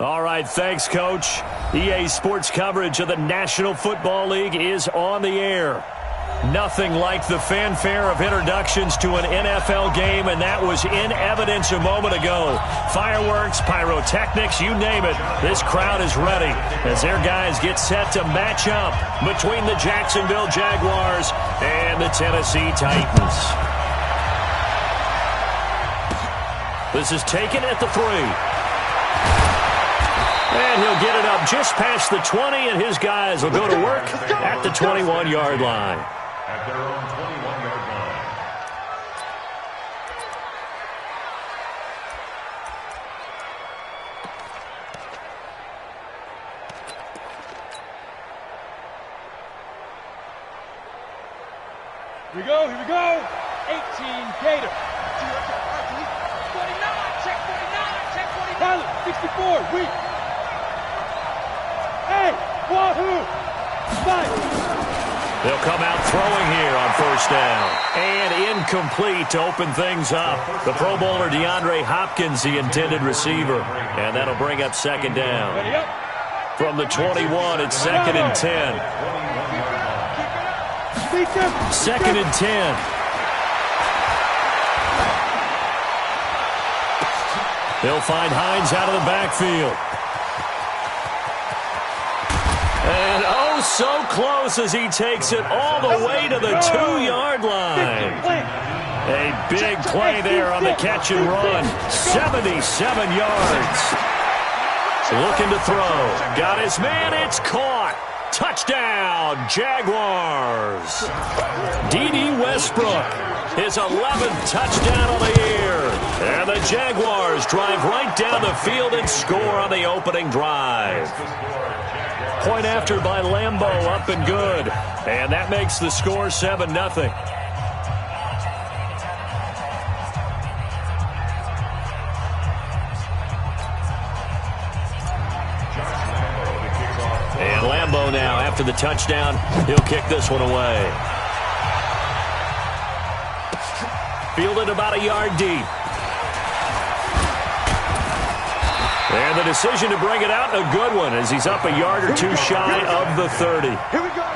All right, thanks, Coach. EA Sports coverage of the National Football League is on the air. Nothing like the fanfare of introductions to an NFL game, and that was in evidence a moment ago. Fireworks, pyrotechnics, you name it. This crowd is ready as their guys get set to match up between the Jacksonville Jaguars and the Tennessee Titans. This is taken at the 3. And he'll get it up just past the 20, and his guys will go to work at the 21-yard line. At their own 21-yard line. Here we go, here we go. 18 Gator. 49, check 49. Pilot, 64, weak. Hey, wahoo! Fight! They'll come out throwing here on first down. And incomplete to open things up. The Pro Bowler DeAndre Hopkins, the intended receiver. And that'll bring up second down. From the 21, it's second and 10. Second and 10. They'll find Hines out of the backfield. And oh, so close as he takes it all the way to the 2-yard line. A big play there on the catch and run. 77 yards. Looking to throw. Got his man. It's caught. Touchdown, Jaguars. D.D. Westbrook, his 11th touchdown of the year. And the Jaguars drive right down the field and score on the opening drive. Point after by Lambeau, up and good. And that makes the score 7-0. And Lambeau now, after the touchdown, he'll kick this one away. Fielded about a yard deep. And the decision to bring it out, a good one, as he's up a yard or two shy of the 30. Here we go.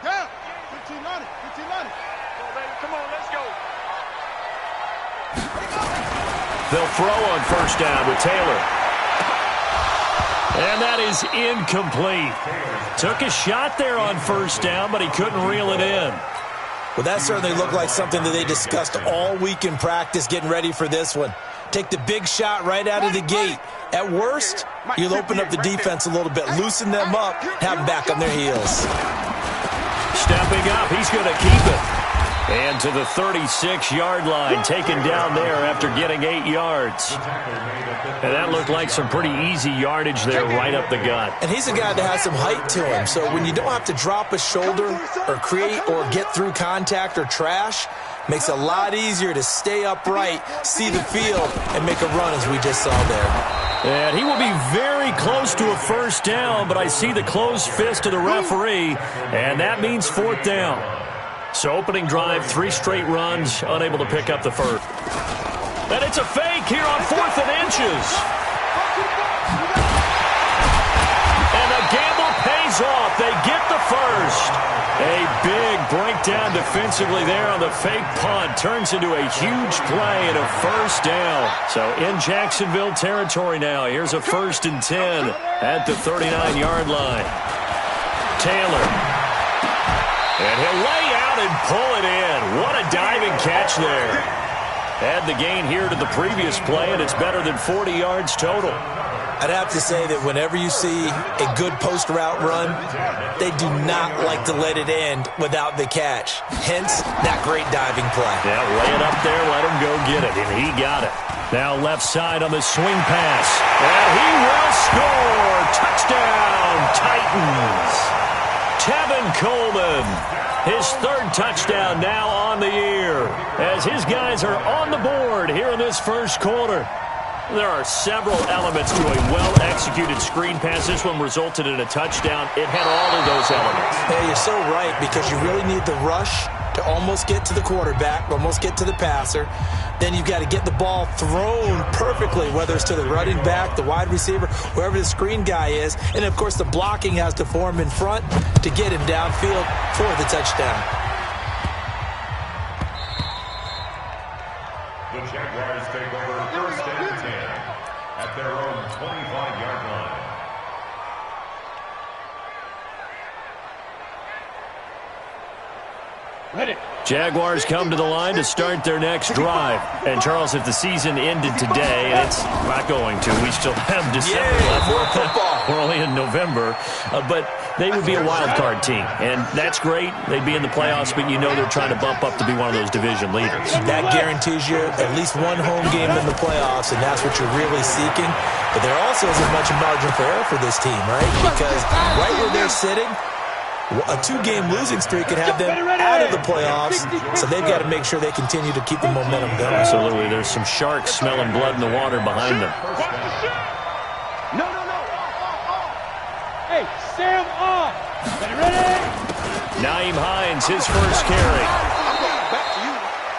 Yeah, 15 on it, 15 on it. Come on, let's go. They'll throw on first down with Taylor. And that is incomplete. Took a shot there on first down, but he couldn't reel it in. Well, that certainly looked like something that they discussed all week in practice getting ready for this one. Take the big shot right out of the gate. At worst, you'll open up the defense a little bit, loosen them up, have them back on their heels. Stepping up, he's going to keep it. And to the 36-yard line, taken down there after getting 8 yards. And that looked like some pretty easy yardage there right up the gut. And he's a guy that has some height to him, so when you don't have to drop a shoulder or create or get through contact or trash, makes it a lot easier to stay upright, see the field, and make a run as we just saw there. And he will be very close to a first down, but I see the closed fist of the referee, and that means fourth down. So opening drive, 3 straight runs, unable to pick up the first. And it's a fake here on 4th and inches. And the gamble pays off. They get the first. A big breakdown defensively there on the fake punt. Turns into a huge play and a first down. So in Jacksonville territory now. Here's a 1st and 10 at the 39-yard line. Taylor. And he'll lay out and pull it in. What a diving catch there. Add the gain here to the previous play, and it's better than 40 yards total. I'd have to say that whenever you see a good post route run, they do not like to let it end without the catch. Hence, that great diving play. Yeah, lay it up there, let him go get it, and he got it. Now left side on the swing pass. And he will score. Touchdown, Titans. Tevin Coleman, his 3rd touchdown now on the year, as his guys are on the board here in this first quarter. There are several elements to a well-executed screen pass. This one resulted in a touchdown. It had all of those elements. Yeah, you're so right, because you really need the rush to almost get to the quarterback, almost get to the passer. Then you've got to get the ball thrown perfectly, whether it's to the running back, the wide receiver, wherever the screen guy is. And, of course, the blocking has to form in front to get him downfield for the touchdown. The Jaguars take over first and 10 at their own 25-yard line. Ready. Jaguars come to the line to start their next drive. And, Charles, if the season ended today, and it's not going to, we still have December left. More football. We're only in November. But they would be a wild card team. And that's great. They'd be in the playoffs, but you know they're trying to bump up to be one of those division leaders. That guarantees you at least one home game in the playoffs, and that's what you're really seeking. But there also isn't much margin for error for this team, right? Because right where they're sitting, a 2-game losing streak could have them out of the playoffs, so they've got to make sure they continue to keep the momentum going. Absolutely. There's some sharks smelling blood in the water behind them. No. Hey, Sam off. Ready? Naeem Hines, his first carry.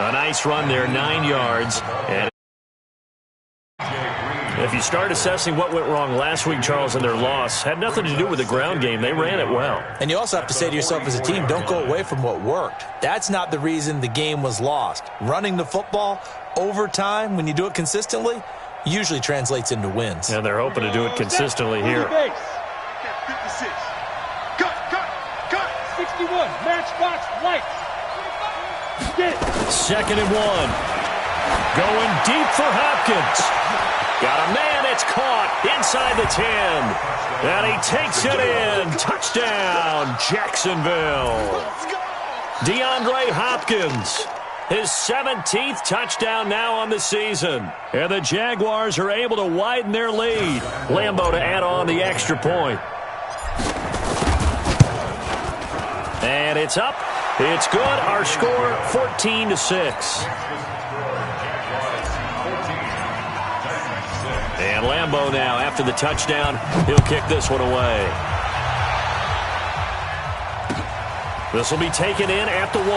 A nice run there, 9 yards. And if you start assessing what went wrong last week, Charles, in their loss, had nothing to do with the ground game. They ran it well. And you also have to say to yourself as a team, don't go away from what worked. That's not the reason the game was lost. Running the football over time, when you do it consistently, usually translates into wins. And they're hoping to do it consistently here. 56. Cut. 61. Matchbox lights. Get it. 2nd and 1. Going deep for Hopkins. Got a man, it's caught inside the 10. And he takes it in. Touchdown, Jacksonville. DeAndre Hopkins, his 17th touchdown now on the season. And the Jaguars are able to widen their lead. Lambeau to add on the extra point. And it's up. It's good. Our score, 14-6. And Lambeau now, after the touchdown, he'll kick this one away. This will be taken in at the 1.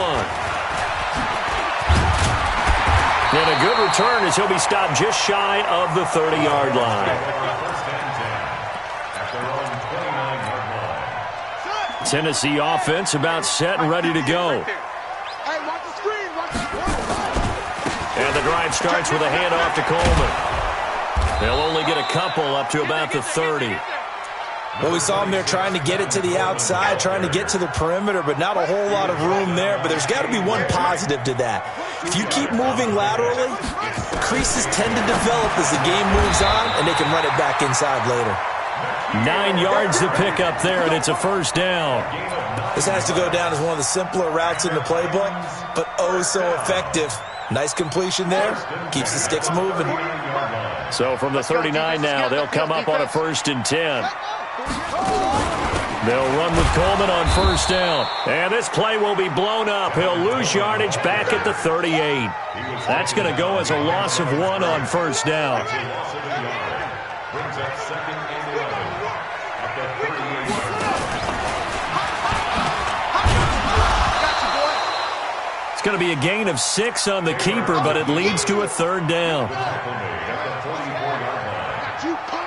And a good return as he'll be stopped just shy of the 30-yard line. Tennessee offense about set and ready to go. And the drive starts with a handoff to Coleman. They'll only get a couple up to about the 30. Well, we saw him there trying to get it to the outside, trying to get to the perimeter, but not a whole lot of room there. But there's got to be one positive to that. If you keep moving laterally, creases tend to develop as the game moves on, and they can run it back inside later. 9 yards to pick up there, and it's a first down. This has to go down as one of the simpler routes in the playbook, but oh so effective. Nice completion there. Keeps the sticks moving. So from the 39 now, they'll come up on a 1st and 10. They'll run with Coleman on first down. And this play will be blown up. He'll lose yardage back at the 38. That's going to go as a loss of 1 on first down. Brings up 2nd and 11 at the 38. It's going to be a gain of 6 on the keeper, but it leads to a 3rd down.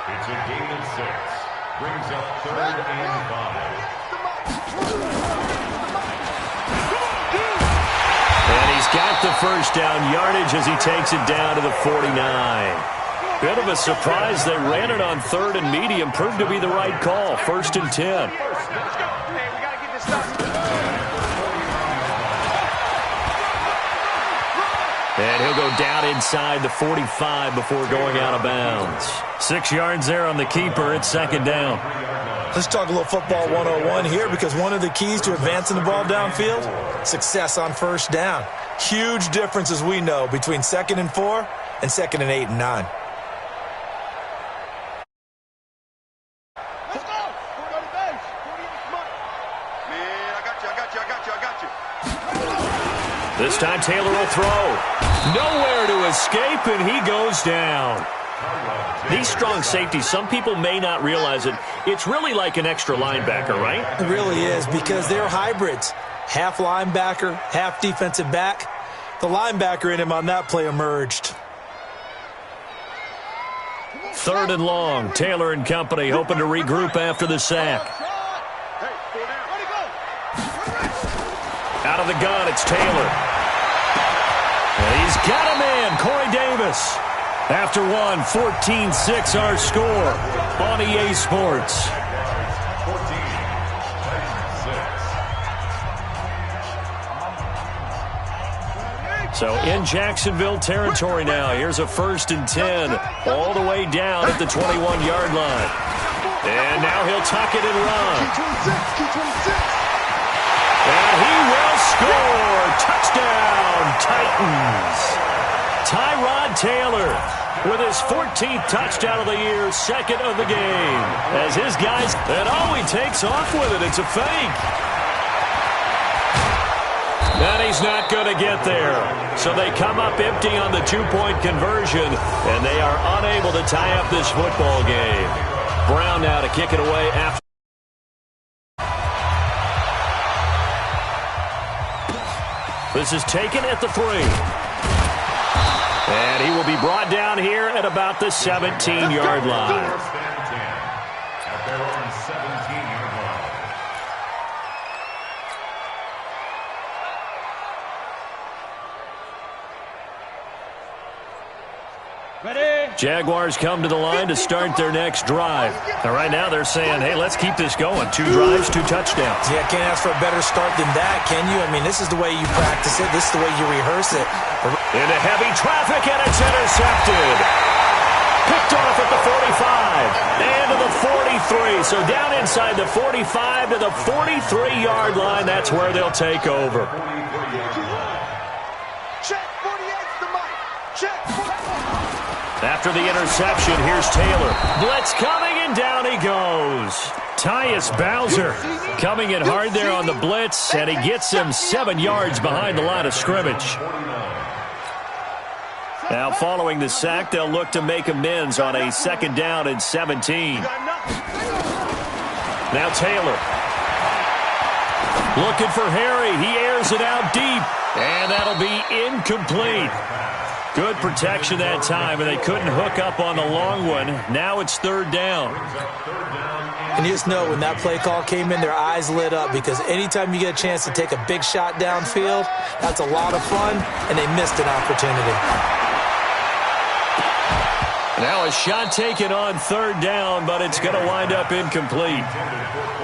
It's a gain of 6. Brings up 3rd and 5. And he's got the first down yardage as he takes it down to the 49. Bit of a surprise. They ran it on 3rd and medium. Proved to be the right call. 1st and 10. And he'll go down inside the 45 before going out of bounds. 6 yards there on the keeper. It's 2nd down. Let's talk a little football 101 here, because one of the keys to advancing the ball downfield, success on first down. Huge difference, as we know, between 2nd and 4 and 2nd and 8 and 9. Let's go. We're on the bench. Man, I got you. This time Taylor will throw. Nowhere to escape, and he goes down. These strong safeties, some people may not realize it. It's really like an extra linebacker, right? It really is, because they're hybrids. Half linebacker, half defensive back. The linebacker in him on that play emerged. 3rd and long. Taylor and company hoping to regroup after the sack. Out of the gun, it's Taylor. And he's got a man, Corey Davis. After one, 14-6 our score on EA Sports. So in Jacksonville territory now. Here's a 1st and 10 all the way down at the 21-yard line. And now he'll tuck it and run. And he will score. Touchdown, Titans. Tyrod Taylor with his 14th touchdown of the year, 2nd of the game. As his guys, and he takes off with it. It's a fake. And he's not going to get there. So they come up empty on the 2-point conversion, and they are unable to tie up this football game. Brown now to kick it away after. This is taken at the 3. And he will be brought down here at about the 17-yard line. At their own 17-yard line. Jaguars come to the line to start their next drive. And right now they're saying, hey, let's keep this going. 2 drives, 2 touchdowns. Yeah, can't ask for a better start than that, can you? I mean, this is the way you practice it. This is the way you rehearse it. Into heavy traffic, and it's intercepted. Picked off at the 45 and to the 43. So down inside the 45 to the 43-yard line. That's where they'll take over. Check, 48's the mic. Check. After the interception, here's Taylor. Blitz coming, and down he goes. Tyus Bowser coming in hard there on the blitz, and he gets him 7 yards behind the line of scrimmage. Now, following the sack, they'll look to make amends on a 2nd down and 17. Now Taylor. Looking for Harry. He airs it out deep, and that'll be incomplete. Good protection that time, and they couldn't hook up on the long one. Now it's 3rd down. And you just know when that play call came in, their eyes lit up, because anytime you get a chance to take a big shot downfield, that's a lot of fun, and they missed an opportunity. Now a shot taken on 3rd down, but it's going to wind up incomplete.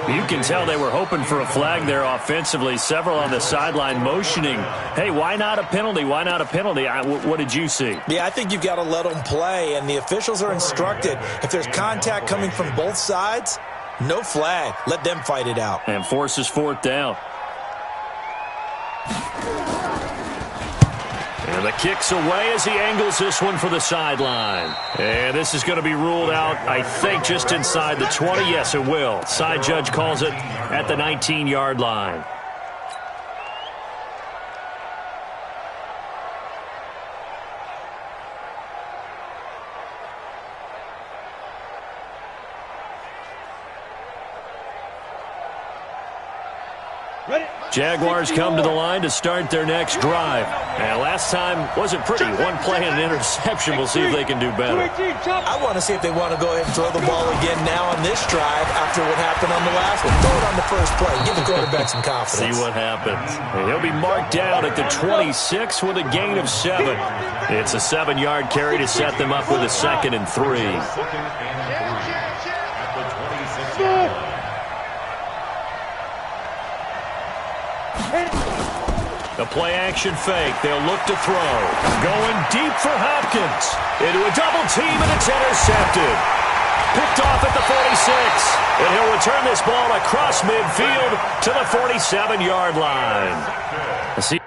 You can tell they were hoping for a flag there offensively. Several on the sideline motioning, hey, why not a penalty? Why not a penalty? What did you see? Yeah, I think you've got to let them play, and the officials are instructed. If there's contact coming from both sides, no flag. Let them fight it out. And forces 4th down. And the kick's away as he angles this one for the sideline. And this is going to be ruled out, I think, just inside the 20. Yes, it will. Side judge calls it at the 19-yard line. Jaguars come to the line to start their next drive. And last time wasn't pretty. One play and an interception. We'll see if they can do better. I want to see if they want to go ahead and throw the ball again now on this drive after what happened on the last one. Throw it on the first play. Give the quarterback some confidence. See what happens. And he'll be marked down at the 26 with a gain of 7. It's a 7-yard carry to set them up with a 2nd and 3. The play-action fake. They'll look to throw. Going deep for Hopkins. Into a double team, and it's intercepted. Picked off at the 46. And he'll return this ball across midfield to the 47-yard line. See.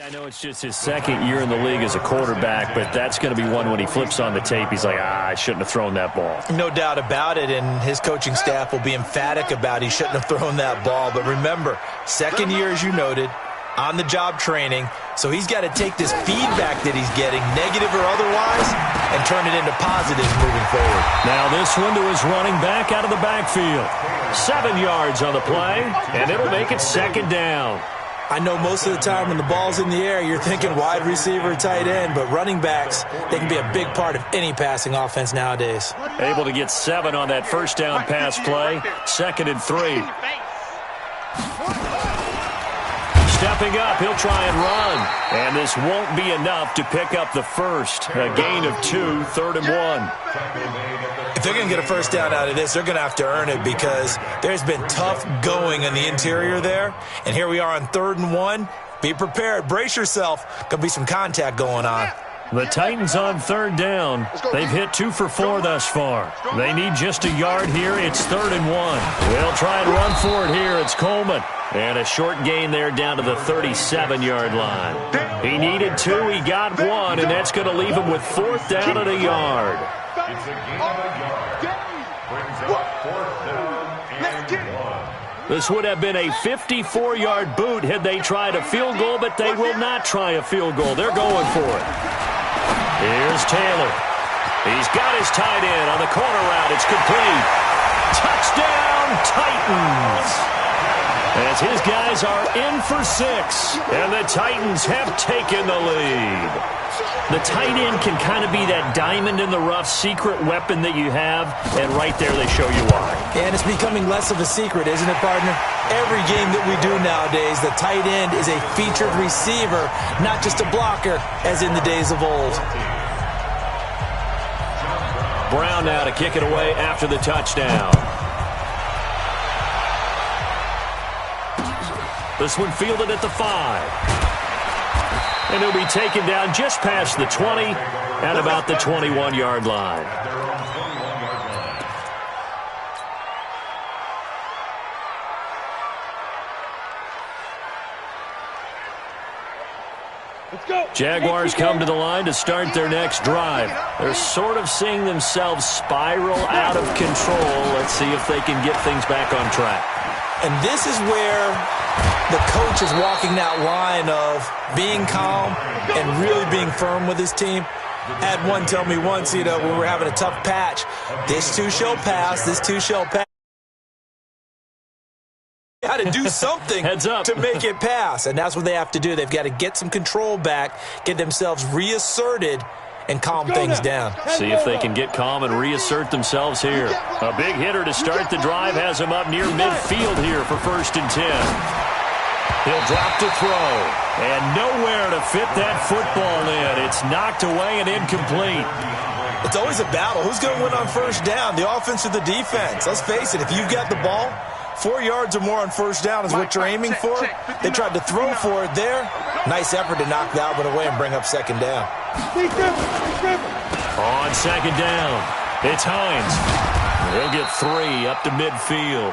I know it's just his second year in the league as a quarterback, but that's going to be one when he flips on the tape. He's like, I shouldn't have thrown that ball. No doubt about it, and his coaching staff will be emphatic about he shouldn't have thrown that ball. But remember, second year, as you noted, on-the-job training, so he's got to take this feedback that he's getting, negative or otherwise, and turn it into positives moving forward. Now this one to his running back out of the backfield. 7 yards on the play, and it'll make it second down. I know most of the time when the ball's in the air, you're thinking wide receiver, tight end, but running backs, they can be a big part of any passing offense nowadays. Able to get 7 on that first down pass play. 2nd and 3. Stepping up, he'll try and run. And this won't be enough to pick up the first. A gain of 2, 3rd and 1. If they're going to get a first down out of this, they're going to have to earn it because there's been tough going in the interior there. And here we are on 3rd and 1. Be prepared. Brace yourself. Going to be some contact going on. The Titans on 3rd down. They've hit 2 for 4 thus far. They need just a yard here. It's 3rd and 1. They'll try and run for it here. It's Coleman. And a short gain there down to the 37-yard line. He needed 2. He got 1, and that's going to leave him with 4th down and a yard. It's a gain of a yard. Brings up 4th down and 1. This would have been a 54-yard boot had they tried a field goal, but they will not try a field goal. They're going for it. Here's Taylor. He's got his tight end on the corner route. It's complete. Touchdown, Titans. As his guys are in for 6, and the Titans have taken the lead. The tight end can kind of be that diamond in the rough secret weapon that you have, and right there they show you why. And it's becoming less of a secret, isn't it, partner? Every game that we do nowadays, the tight end is a featured receiver, not just a blocker, as in the days of old. Brown now to kick it away after the touchdown. This one fielded at the 5. And he'll be taken down just past the 20 at about the 21-yard line. Jaguars come to the line to start their next drive. They're sort of seeing themselves spiral out of control. Let's see if they can get things back on track. And this is where the coach is walking that line of being calm and really being firm with his team. Had one tell me once, when we were having a tough patch, this too shall pass, this too shall pass. They got to do something to make it pass, and that's what they have to do. They've got to get some control back, get themselves reasserted, and calm things down. See if they can get calm and reassert themselves here. A big hitter to start the drive has him up near midfield here for 1st and 10. He'll drop to throw, and nowhere to fit that football in. It's knocked away and incomplete. It's always a battle. Who's going to win on 1st down, the offense or the defense? Let's face it, if you've got the ball, 4 yards or more on 1st down is what you're aiming for. They tried to throw for it there. Nice effort to knock that one away and bring up 2nd down. On 2nd down, it's Hines. He'll get 3 up to midfield.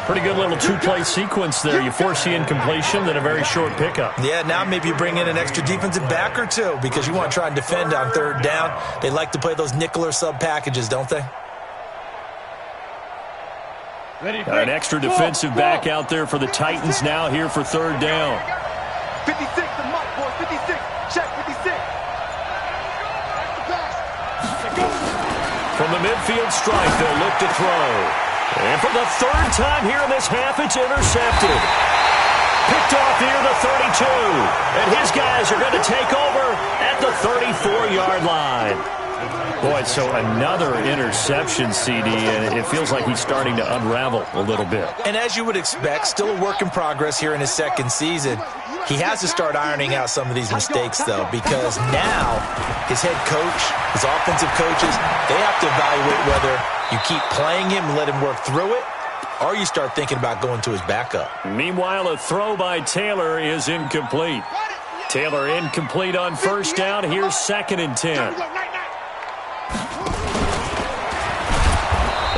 Pretty good little 2-play sequence there. You force the incompletion, then a very short pickup. Yeah, now maybe you bring in an extra defensive back or 2 because you want to try and defend on 3rd down. They like to play those nickel or sub packages, don't they? An extra defensive back out there for the Titans now here for 3rd down. 56, the mark, boy, 56. Check 56. From the midfield strike, they'll look to throw. And for the 3rd time here in this half, it's intercepted. Picked off near the 32. And his guys are going to take over at the 34-yard line. Boy, so another interception, CD, and it feels like he's starting to unravel a little bit. And as you would expect, still a work in progress here in his 2nd season. He has to start ironing out some of these mistakes, though, because now his head coach, his offensive coaches, they have to evaluate whether you keep playing him and let him work through it, or you start thinking about going to his backup. Meanwhile, a throw by Taylor is incomplete. Taylor incomplete on 1st down. Here's 2nd and 10.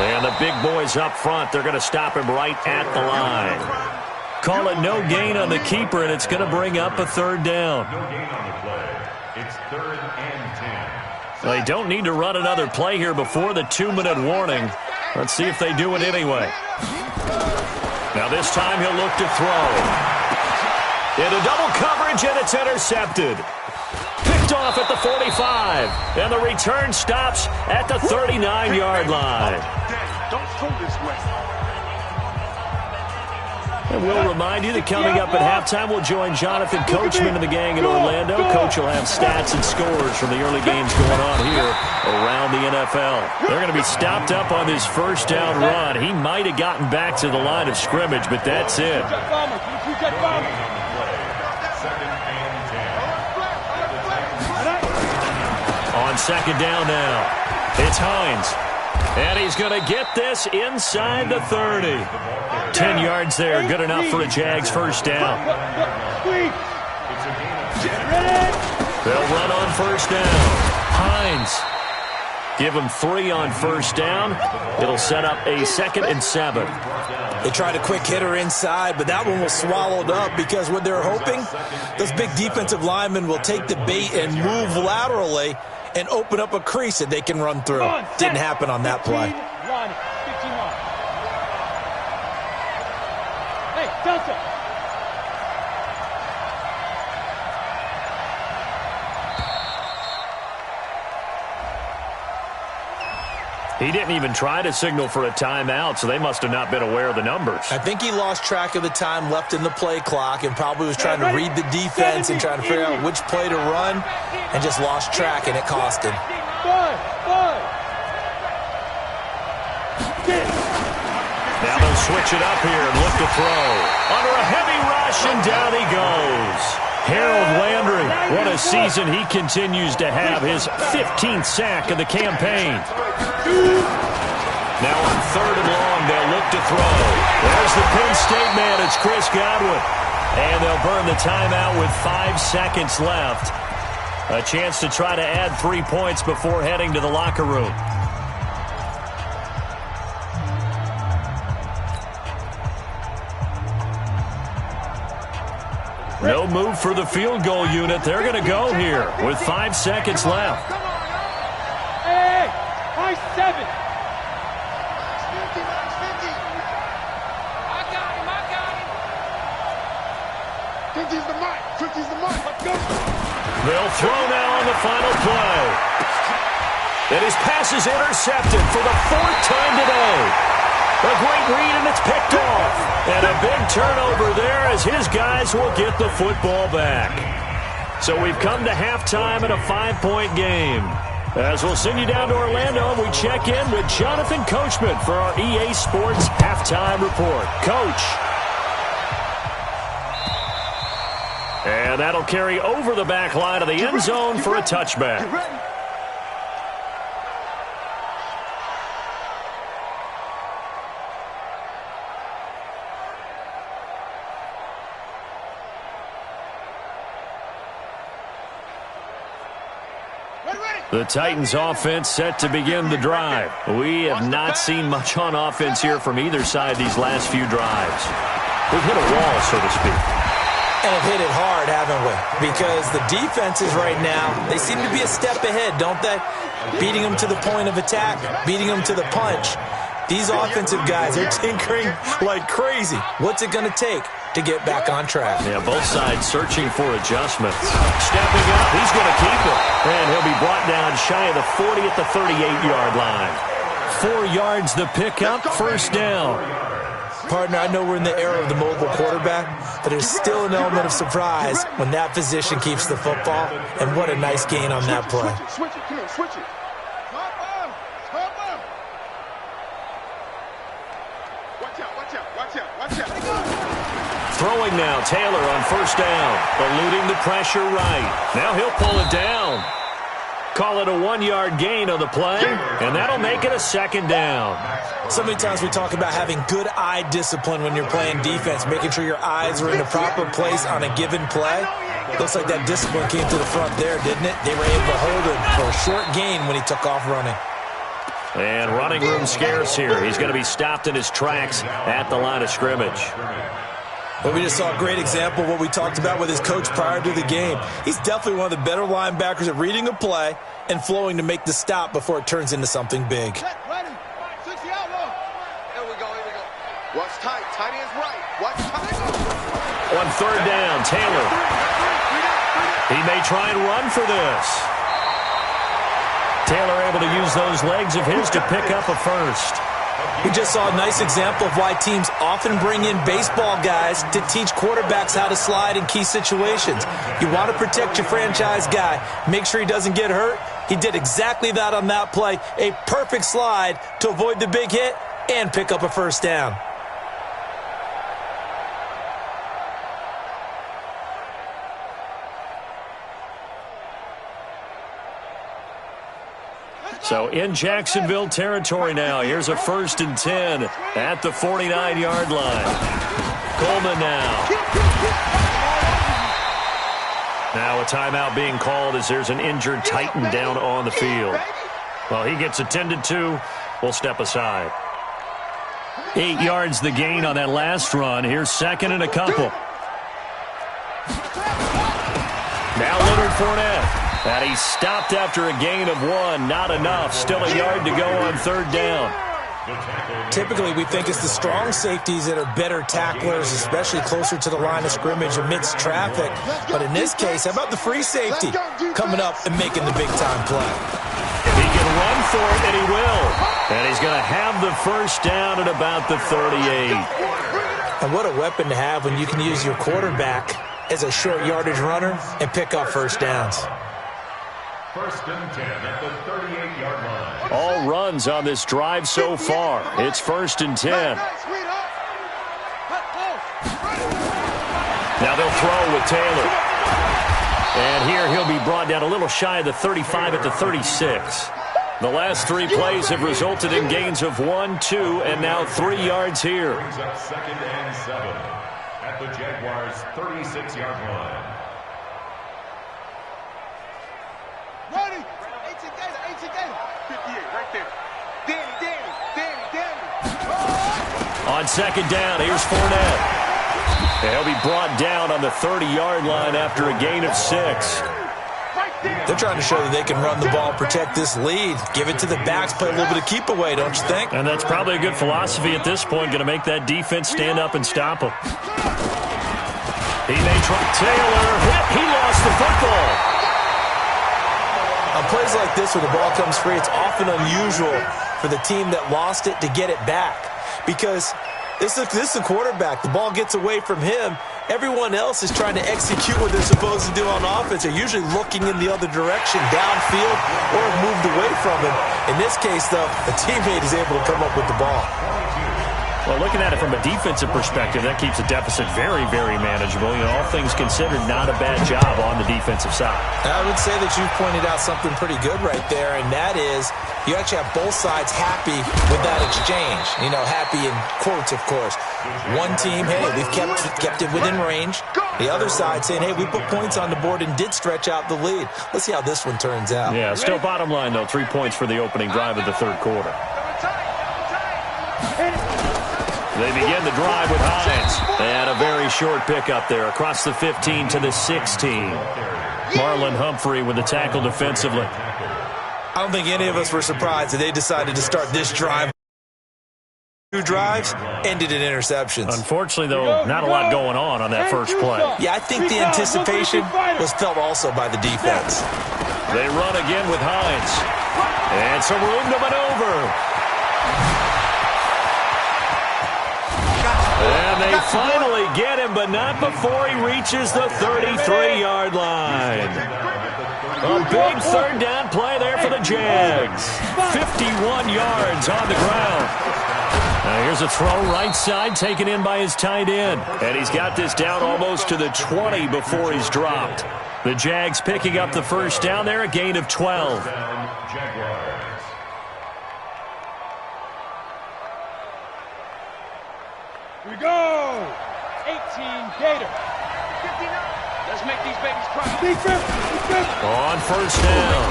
And the big boys up front, they're going to stop him right at the line. Call it no gain on the keeper, and it's going to bring up a third down. No gain on the play. It's 3rd and 10. They don't need to run another play here before the 2-minute warning. Let's see if they do it anyway. Now this time he'll look to throw. Into double coverage, and it's intercepted. Picked off at the 45, and the return stops at the 39-yard line. Don't throw this way. And we'll remind you that coming up at halftime, we'll join Jonathan Coachman and the gang in Orlando. Coach will have stats and scores from the early games going on here around the NFL. They're going to be stopped up on this first down run. He might have gotten back to the line of scrimmage, but that's it. On second down now, it's Hines. And he's going to get this inside the 30. 10 yards there, good enough for a Jags first down. They'll run on first down. Hines. Give him 3 on first down. It'll set up a 2nd and 7. They tried a quick hitter inside, but that one was swallowed up because what they're hoping, those big defensive linemen will take the bait and move laterally and open up a crease that they can run through. Didn't happen on that play. Hey, Delta. He didn't even try to signal for a timeout, so they must have not been aware of the numbers. I think he lost track of the time left in the play clock and probably was trying to read the defense and trying to figure out which play to run and just lost track, and it cost him. Now they'll switch it up here and look to throw. Under a heavy rush, and down he goes. Harold Landry, what a season he continues to have, his 15th sack of the campaign. Now on 3rd and long, they'll look to throw. There's the Penn State man, it's Chris Godwin. And they'll burn the timeout with 5 seconds left. A chance to try to add 3 points before heading to the locker room. No move for the field goal unit. They're going to go here with 5 seconds left. Hey, high 7. I got him. 50's the mark. 50's the mark. Let's go. They'll throw now on the final play. And his pass is intercepted for the 4th time today. A great read, and it's picked off. And a big turnover there as his guys will get the football back. So we've come to halftime in a 5-point game. As we'll send you down to Orlando, we check in with Jonathan Coachman for our EA Sports Halftime Report. Coach. And that'll carry over the back line of the end zone for a touchback. The Titans offense set to begin the drive. We have not seen much on offense here from either side these last few drives. We've hit a wall, so to speak. And have hit it hard, haven't we? Because the defenses right now, they seem to be a step ahead, don't they? Beating them to the point of attack, beating them to the punch. These offensive guys are tinkering like crazy. What's it going to take to get back on track? Yeah, both sides searching for adjustments. Stepping up, he's going to keep it. And he'll be brought down shy of the 40 at the 38-yard line. 4 yards the pickup, first down. Partner, I know we're in the era of the mobile quarterback, but there's still an element of surprise when that position keeps the football. And what a nice gain on that play. Switch it, come on, switch it. Watch out. Throwing now, Taylor on first down. Eluding the pressure right. Now he'll pull it down. Call it a 1-yard gain on the play, and that'll make it a 2nd down. So many times we talk about having good eye discipline when you're playing defense, making sure your eyes are in the proper place on a given play. Looks like that discipline came to the front there, didn't it? They were able to hold him for a short gain when he took off running. And running room scarce here. He's going to be stopped in his tracks at the line of scrimmage. Well, we just saw a great example of what we talked about with his coach prior to the game. He's definitely one of the better linebackers at reading a play and flowing to make the stop before it turns into something big. Ready. 60 outlaw. Here we go. Watch tight. Tight is right. Watch tight. On third down, Taylor. He may try and run for this. Taylor able to use those legs of his to pick up a first. We just saw a nice example of why teams often bring in baseball guys to teach quarterbacks how to slide in key situations. You want to protect your franchise guy. Make sure he doesn't get hurt. He did exactly that on that play. A perfect slide to avoid the big hit and pick up a first down. So in Jacksonville territory now. Here's a 1st and 10 at the 49-yard line. Coleman now. Now a timeout being called as there's an injured Titan down on the field. Well, he gets attended to. We'll step aside. 8 yards the gain on that last run. Here's 2nd and a couple. Now Leonard Fournette. And he stopped after a gain of 1. Not enough. Still a yard to go on 3rd down. Typically, we think it's the strong safeties that are better tacklers, especially closer to the line of scrimmage amidst traffic. But in this case, how about the free safety coming up and making the big-time play? He can run for it, and he will. And he's going to have the first down at about the 38. And what a weapon to have when you can use your quarterback as a short yardage runner and pick up first downs. 1st and 10 at the 38-yard line. All runs on this drive so far. It's 1st and 10. Now they'll throw with Taylor. And here he'll be brought down a little shy of the 35 at the 36. The last 3 plays have resulted in gains of 1, 2, and now 3 yards here. Brings up 2nd and 7 at the Jaguars' 36-yard line. Ready. 18 Gator. 58 right there. Danny. On 2nd down, here's Fournette. And he'll be brought down on the 30-yard line after a gain of 6. They're trying to show that they can run the ball, protect this lead, give it to the backs, play a little bit of keep away, don't you think? And that's probably a good philosophy at this point, going to make that defense stand up and stop him. He may try. Taylor hit. He lost the football. On plays like this where the ball comes free, it's often unusual for the team that lost it to get it back because this is the quarterback. The ball gets away from him. Everyone else is trying to execute what they're supposed to do on offense. They're usually looking in the other direction, downfield, or have moved away from him. In this case, though, a teammate is able to come up with the ball. Well, looking at it from a defensive perspective, that keeps the deficit very, very manageable. You know, all things considered, not a bad job on the defensive side. I would say that you've pointed out something pretty good right there, and that is you actually have both sides happy with that exchange. You know, happy in quotes, of course. One team, hey, we've kept it within range. The other side saying, hey, we put points on the board and did stretch out the lead. Let's see how this one turns out. Yeah, still bottom line, though, 3 points for the opening drive of the third quarter. They begin the drive with Hines. And a very short pickup there across the 15 to the 16. Marlon Humphrey with the tackle defensively. I don't think any of us were surprised that they decided to start this drive. 2 drives ended in interceptions. Unfortunately, though, not a lot going on that first play. Yeah, I think the anticipation was felt also by the defense. They run again with Hines. And some room to maneuver. And they finally get him, but not before he reaches the 33-yard line. A big third down play there for the Jags. 51 yards on the ground. Now here's a throw right side taken in by his tight end. And he's got this down almost to the 20 before he's dropped. The Jags picking up the first down there, a gain of 12. Here we go. 18 Gator. 59. Let's make these babies cry. On first down,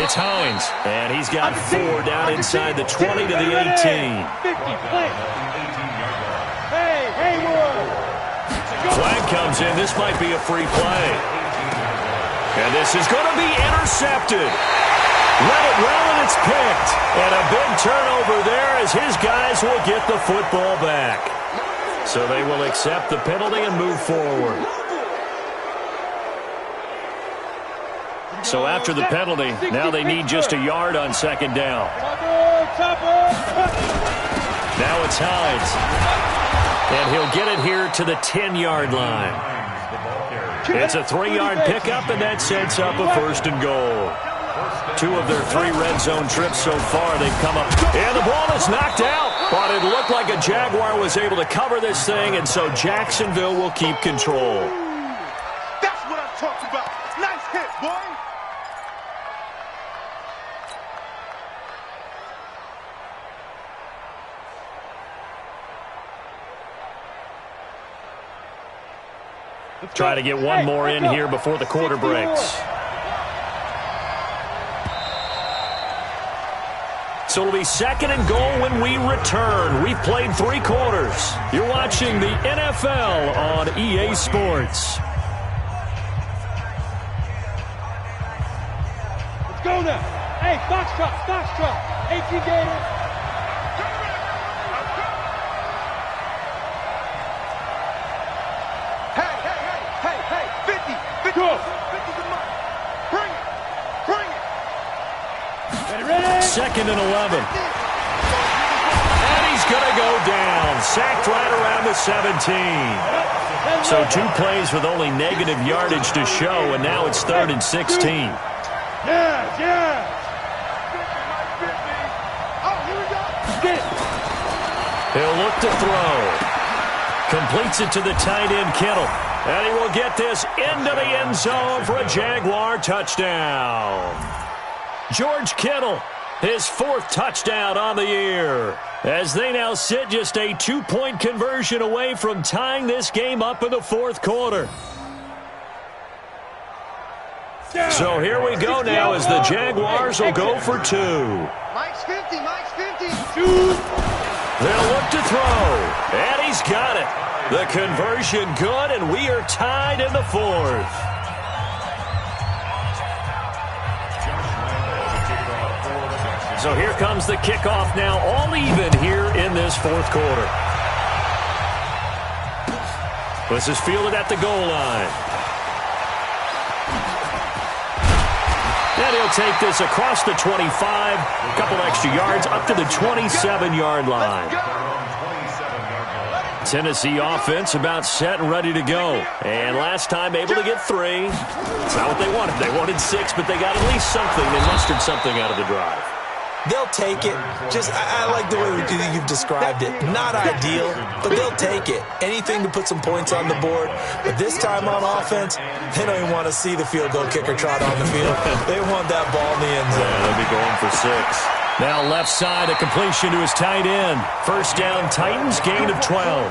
it's Hines. And he's got 4 down inside the 20 to the 18. 50, Hey, Haywood. Flag comes in. This might be a free play. And this is going to be intercepted. Let it roll, and it's picked. And a big turnover there as his guys will get the football back. So they will accept the penalty and move forward. So after the penalty, now they need just a yard on second down. Now it's Hines. And he'll get it here to the 10-yard line. It's a 3-yard pickup, and that sets up a 1st and goal. 2 of their 3 red zone trips so far, they've come up. And the ball is knocked out. But it looked like a Jaguar was able to cover this thing, and so Jacksonville will keep control. That's what I'm talking about. Nice hit, boy. Try to get one more in here before the quarter breaks. So it'll be 2nd and goal when we return. We've played 3 quarters. You're watching the NFL on EA Sports. Let's go now. Hey, Foxtrot. 18 Gator. Hey, 50. 50's a mark. Bring it. Ready? 2nd and 11. And he's going to go down. Sacked right around the 17. So 2 plays with only negative yardage to show, and now it's 3rd and 16. Yeah. Oh, here we go. Get it. He'll look to throw. Completes it to the tight end, Kittle. And he will get this into the end zone for a Jaguar touchdown. George Kittle, his 4th touchdown on the year, as they now sit just a 2-point conversion away from tying this game up in the 4th quarter. So here we go now as the Jaguars will go for 2. Mike's 50. They'll look to throw, and he's got it. The conversion good, and we are tied in the 4th. So here comes the kickoff now, all even here in this 4th quarter. This is fielded at the goal line. And he'll take this across the 25, a couple extra yards, up to the 27-yard line. Tennessee offense about set and ready to go. And last time able to get 3. It's not what they wanted. They wanted 6, but they got at least something. They mustered something out of the drive. They'll take it. I like the way you've described it. Not ideal, but they'll take it. Anything to put some points on the board. But this time on offense, they don't even want to see the field goal kicker trot on the field. They want that ball in the end zone. Yeah, they'll be going for 6. Now left side, a completion to his tight end. 1st down, Titans, gain of 12.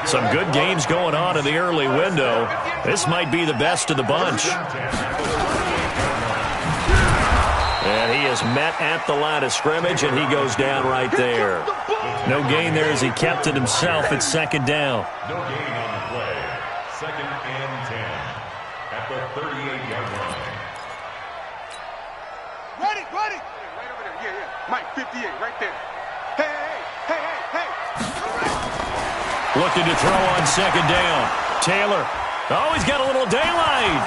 Some good games going on in the early window. This might be the best of the bunch. And he is met at the line of scrimmage, and he goes down right there. No gain there as he kept it himself at 2nd down. No gain on the play. 2nd and 10 at the 38-yard line. Ready. Right over there. Yeah. Mike, 58, right there. Hey. Looking to throw on 2nd down. Taylor. Oh, he's got a little daylight.